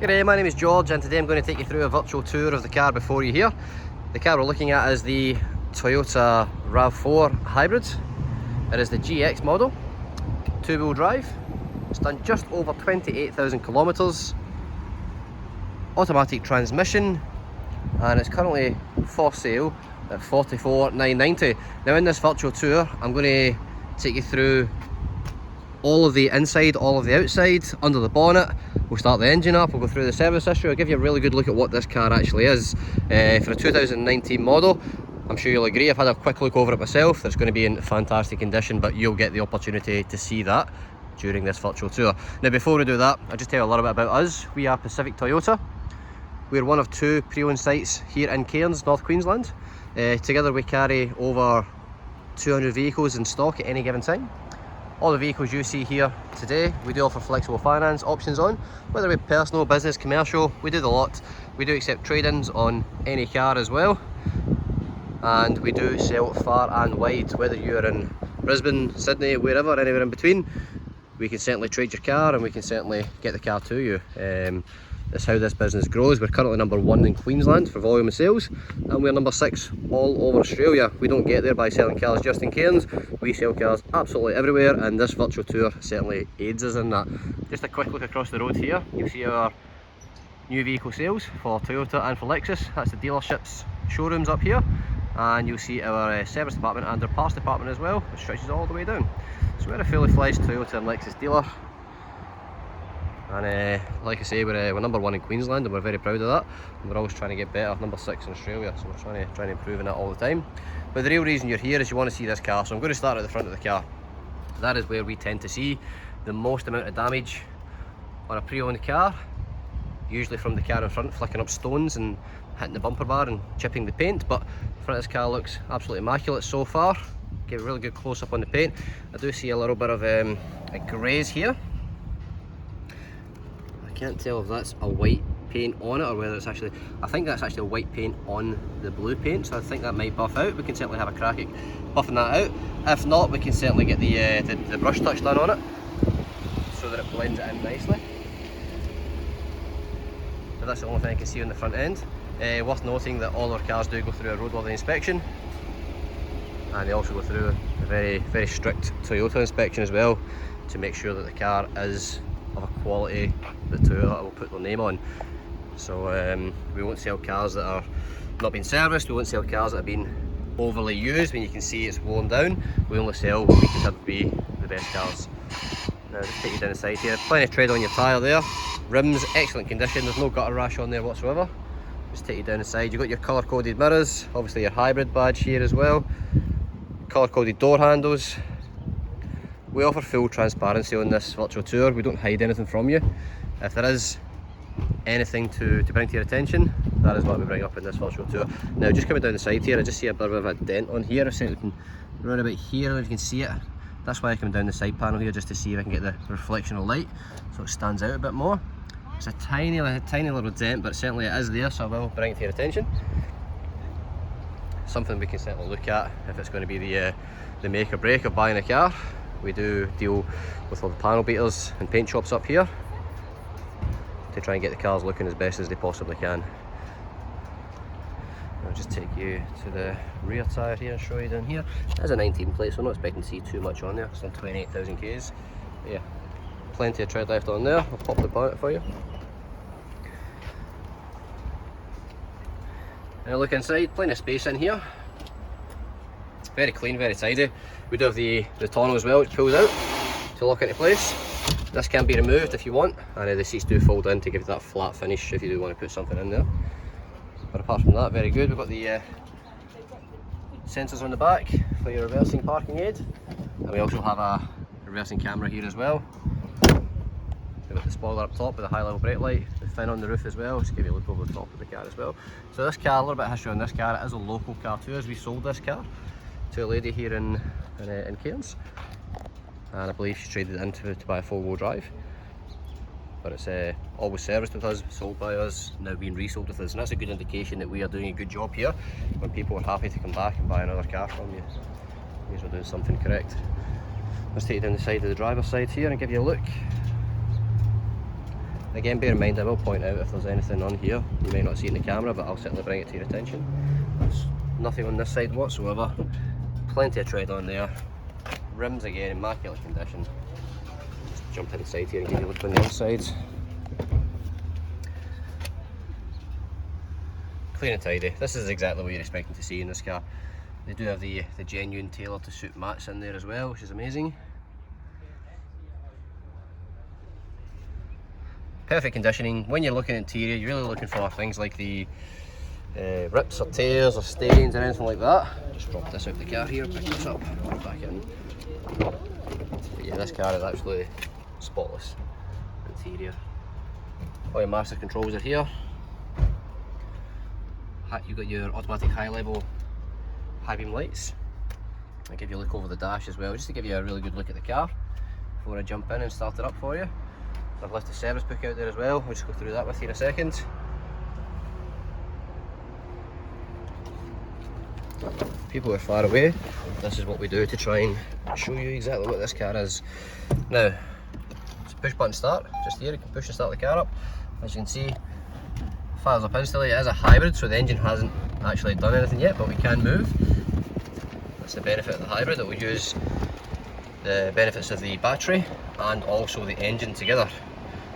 G'day, my name is George and today I'm going to take you through a virtual tour of the car before you here. The car we're looking at is the Toyota RAV4 Hybrid. It is the GX model, two-wheel drive. It's done just over 28,000 kilometres, automatic transmission, and it's currently for sale at $44,990. Now in this virtual tour I'm going to take you through all of the inside, all of the outside, under the bonnet. We'll start the engine up, we'll go through the service history, I'll give you a really good look at what this car actually is. For a 2019 model, I'm sure you'll agree, I've had a quick look over it myself, it's going to be in fantastic condition, but you'll get the opportunity to see that during this virtual tour. Now before we do that, I'll just tell you a little bit about us. We are Pacific Toyota. We're one of two pre-owned sites here in Cairns, North Queensland. Together we carry over 200 vehicles in stock at any given time. All the vehicles you see here today, we do offer flexible finance options on, whether it be personal, business, commercial, we do the lot. We do accept trade-ins on any car as well. And we do sell far and wide, whether you're in Brisbane, Sydney, wherever, anywhere in between. We can certainly trade your car and we can certainly get the car to you. That's how this business grows. We're currently number 1 in Queensland for volume of sales, and we're number 6 all over Australia. We don't get there by selling cars just in Cairns. We sell cars absolutely everywhere, and this virtual tour certainly aids us in that. Just a quick look across the road here, you'll see our new vehicle sales for Toyota and for Lexus. That's the dealerships showrooms up here, and you'll see our service department and our parts department as well, which stretches all the way down. So we're a fully fledged Toyota and Lexus dealer. And like I say, we're number 1 in Queensland and we're very proud of that, and we're always trying to get better. Number 6 in Australia, so we're trying to improve in that all the time. But the real reason you're here is you want to see this car, so I'm going to start at the front of the car. That is where we tend to see the most amount of damage on a pre-owned car, usually from the car in front flicking up stones and hitting the bumper bar and chipping the paint. But the front of this car looks absolutely immaculate so far. Give a really good close up on the paint. I do see a little bit of a graze here. I can't tell if that's a white paint on it or whether it's actually, I think that's actually a white paint on the blue paint, so I think that might buff out. We can certainly have a crack at buffing that out. If not, we can certainly get the brush touch done on it so that it blends it in nicely. So that's the only thing I can see on the front end. Worth noting that all our cars do go through a roadworthy inspection, and they also go through a very, very strict Toyota inspection as well, to make sure that the car is of a quality that Toyota will put their name on. So we won't sell cars that are not being serviced, we won't sell cars that have been overly used when you can see it's worn down. We only sell what we consider to be the best cars. Now just take you down the side here, plenty of tread on your tyre there, rims excellent condition, there's no gutter rash on there whatsoever. Just take you down the side, you've got your colour coded mirrors, obviously your hybrid badge here as well, colour coded door handles. We offer full transparency on this virtual tour, we don't hide anything from you. If there is anything to bring to your attention, that is what we bring up in this virtual tour. Now just coming down the side here, I just see a bit of a dent on here. I think we can run about here if you can see it. That's why I come down the side panel here, just to see if I can get the reflection of light so it stands out a bit more. It's a tiny little dent, but certainly it is there, so I will bring it to your attention. Something we can certainly look at if it's going to be the make or break of buying a car. We do deal with all the panel beaters and paint shops up here to try and get the cars looking as best as they possibly can. I'll just take you to the rear tyre here and show you down here. There's a 19 plate, so I'm not expecting to see too much on there. It's on 28,000 Ks. Yeah, plenty of tread left on there. I'll pop the bonnet for you. And look inside, plenty of space in here. Very clean, very tidy. We do have the tonneau as well, which pulls out to lock into place. This can be removed if you want, and the seats do fold in to give that flat finish if you do want to put something in there. But apart from that, very good. We've got the sensors on the back for your reversing parking aid, and we also have a reversing camera here as well. We've got the spoiler up top with a high level brake light, the fin on the roof as well, just give you a look over the top of the car as well. So this car, a little bit of history on this car, it is a local car to us. We sold this car to a lady here in Cairns, and I believe she traded it in to buy a 4-wheel drive. But it's always serviced with us, sold by us, now being resold with us, and that's a good indication that we are doing a good job here. When people are happy to come back and buy another car from you, it means we're doing something correct. Let's take you down the side of the driver's side here and give you a look. Again, bear in mind I will point out if there's anything on here. You may not see it in the camera, but I'll certainly bring it to your attention. There's nothing on this side whatsoever. Plenty of tread on there. Rims again, immaculate condition. Just jump inside here and give you a look on the inside. Clean and tidy. This is exactly what you're expecting to see in this car. They do have the genuine tailor to suit mats in there as well, which is amazing. Perfect conditioning. When you're looking at interior, you're really looking for things like the rips or tears or stains or anything like that. Just drop this out of the car here, pick this up, put it back in. But yeah, this car is absolutely spotless interior. All your master controls are here. You've got your automatic high level high beam lights. I'll give you a look over the dash as well, just to give you a really good look at the car before I jump in and start it up for you. I've left the service book out there as well. We'll just go through that with you in a second. People are far away. This is what we do to try and show you exactly what this car is. Now, it's a push button start. Just here, you can push and start the car up. As you can see, fires up instantly. It is a hybrid, so the engine hasn't actually done anything yet, but we can move. That's the benefit of the hybrid. It will use the benefits of the battery and also the engine together.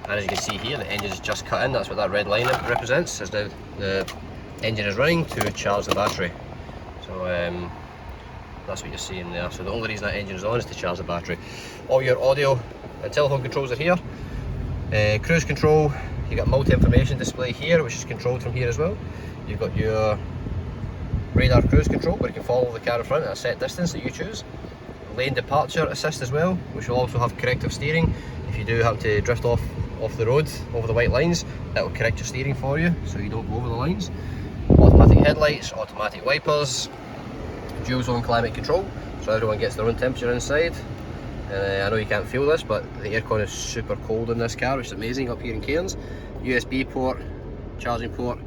And as you can see here, the engine is just cut in. That's what that red line represents, as now the engine is running to charge the battery. So that's what you're seeing there. So the only reason that engine is on is to charge the battery. All your audio and telephone controls are here. Cruise control, you've got multi-information display here, which is controlled from here as well. You've got your radar cruise control, where you can follow the car in front at a set distance that you choose. Lane departure assist as well, which will also have corrective steering. If you do happen to drift off the road over the white lines, that will correct your steering for you so you don't go over the lines. Automatic headlights, automatic wipers, dual zone climate control, so everyone gets their own temperature inside. I know you can't feel this, but the aircon is super cold in this car, which is amazing up here in Cairns. USB port, charging port,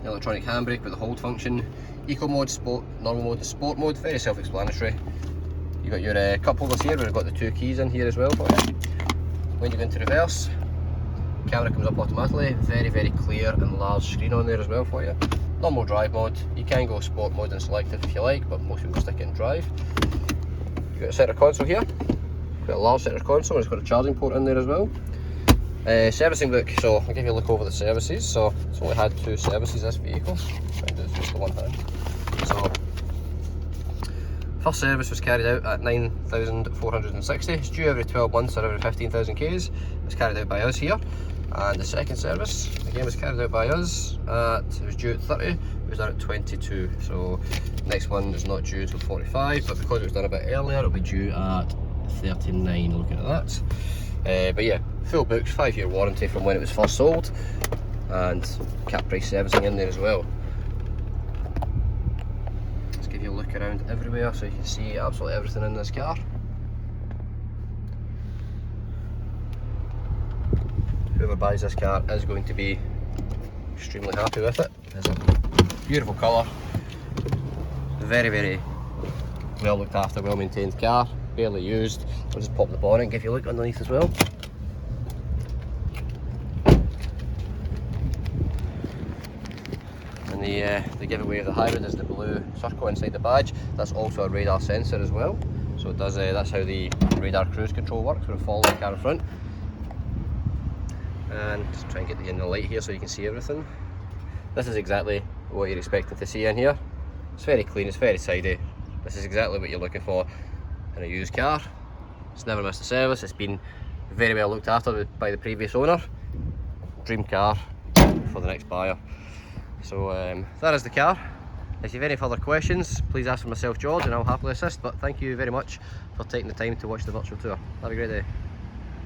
electronic handbrake with the hold function, eco mode, sport, normal mode, sport mode, very self-explanatory. You've got your cup holders here, where we've got the two keys in here as well for you. When you go into reverse, camera comes up automatically, very clear and large screen on there as well for you. Normal drive mode, you can go sport mode and selective if you like, but most people stick it in drive. You've got a center console here, got a large center console, and it's got a charging port in there as well. Servicing book, so I'll give you a look over the services. So it's only had 2 services, this vehicle. Try and do this with the one hand. So first service was carried out at 9,460. It's due every 12 months or every 15,000 Ks. It's carried out by us here. And the second service, again, was carried out by us it was due at 30, it was done at 22. So next one is not due until 45, but because it was done a bit earlier, it'll be due at 39, looking at that. But yeah, full books, 5-year warranty from when it was first sold, and cap price servicing in there as well. Let's give you a look around everywhere so you can see absolutely everything in this car. Whoever buys this car is going to be extremely happy with it. It's a beautiful colour, very well looked after, well maintained car, barely used. I'll just pop the bonnet and give you a look underneath as well. And the giveaway of the hybrid is the blue circle inside the badge. That's also a radar sensor as well. So it does. That's how the radar cruise control works, when it follows the car in front. And just try and get in the light here so you can see everything. This is exactly what you're expecting to see in here. It's very clean, it's very tidy. This is exactly what you're looking for in a used car. It's never missed a service, it's been very well looked after by the previous owner. Dream car for the next buyer. So that is the car. If you have any further questions, please ask for myself, George, and I'll happily assist. But thank you very much for taking the time to watch the virtual tour. Have a great day.